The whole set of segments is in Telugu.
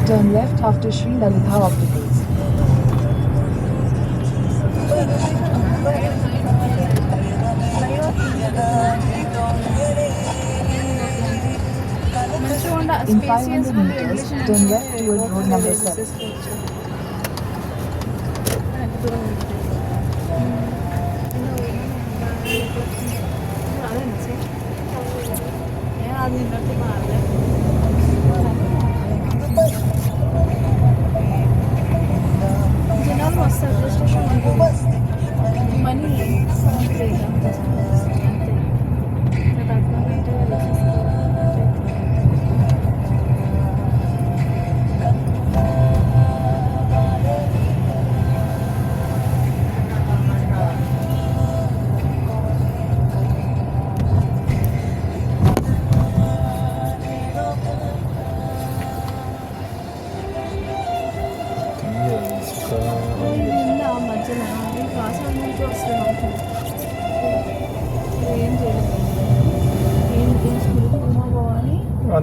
Turn left after Sri Lalitha Opticals. In 500 meters, turn left toward road number 7. జనాలు వస్తారు మనీ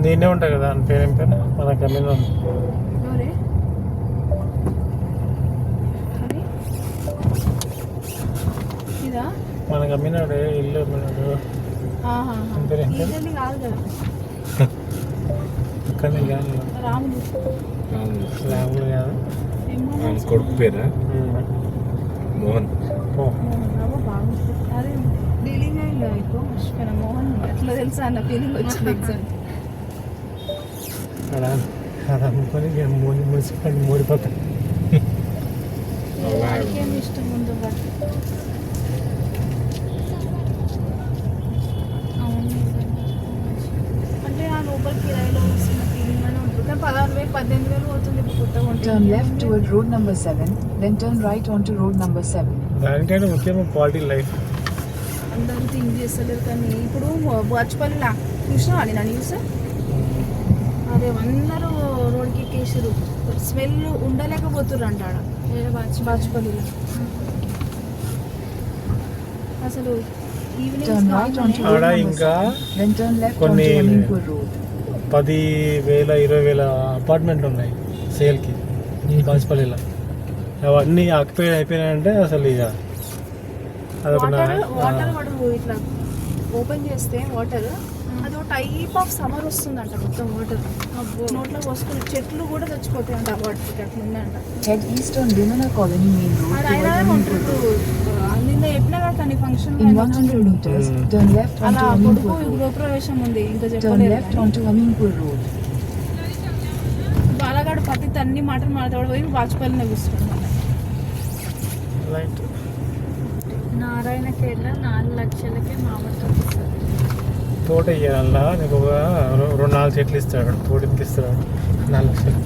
దీన్నే ఉంటాయి కదా అని పేరు ఏం పేరు మనకి మీద మనకు అమ్మినాడు ఇల్లు అమ్మినాడు కానీ రాముడు కాదు కొడుకు పేరా మోహన్. మోహన్ ఎట్లా తెలుసా అన్న ఫీలింగ్ వచ్చింది ఎగ్జామ్ అది అమ్ముకొని మున్సిపాలిటీ మూడిపోతాయి. వాడికేమి ఇష్టం ఉందో బట్ అవును అంటే ఆ లోపల కిరాయిలో వస్తున్న ఫీలింగ్ అని ఉంటుంది. 16,000-18,000 అవుతుంది కొత్తగా ఉంటుంది. Turn left toward road number 7, then turn right onto road number 7. దానికంటే ముఖ్యంగా క్వాలిటీ లైఫ్ అందరూ థింక్ చేస్తలేరు. కానీ ఇప్పుడు బాచుపల్లిలా చూసినా అని నన్ను చూసా అదే అందరూ రోడ్కి ఎక్కేసారు. స్మెల్ ఉండలేకపోతుర్రు అంటాడ బాచుపల్లిలో. అసలు ఈవినింగ్ Turn right onto ఆడ road number ఇంకా 7. Then turn left onto కొన్ని Amingpur Road. 10,000 20,000 అపార్ట్మెంట్లు ఉన్నాయి సేల్కి బాజ్పల్లిలో. అవన్నీ ఆక్యుపై అయిపోయినాయంటే అసలు ఇక అదొక వాటర్ వాడు ఇట్లా ఓపెన్ చేస్తే వాటర్ అది ఒక టైప్ ఆఫ్ సమ్మర్ వస్తుందంట మొత్తం వాటర్ నోట్లో పోసుకుని చెట్లు కూడా చచ్చిపోతాయి అంట వాటికి అట్లా ఉందంట. Head east on Vimana Colony Main Road అది towards అయినా Amingpur ఇప్పుడు Road. నిన్న చెప్పినా కదా కానీ function In 100 meters, turn left onto అలా కొడుకు Amingpur Road. గృహప్రవేశం ఉంది ఇంకా Turn చెప్పలేదు left onto Amingpur Road. బాలగాడు పత్తి అన్ని మాటలు మాట్లాడు పోయి వాజ్పేయిని కూర్చున్నాడు. లైట్ నారాయణఖేడ్లో 4 లక్షలకే మామిడికాయ ఇస్తారు. తోట ఇయ్యాలన్నా నీకు ఒక 2-4 చెట్లు ఇస్తాడు, తోట ఇస్తాడు 4 లక్షలు.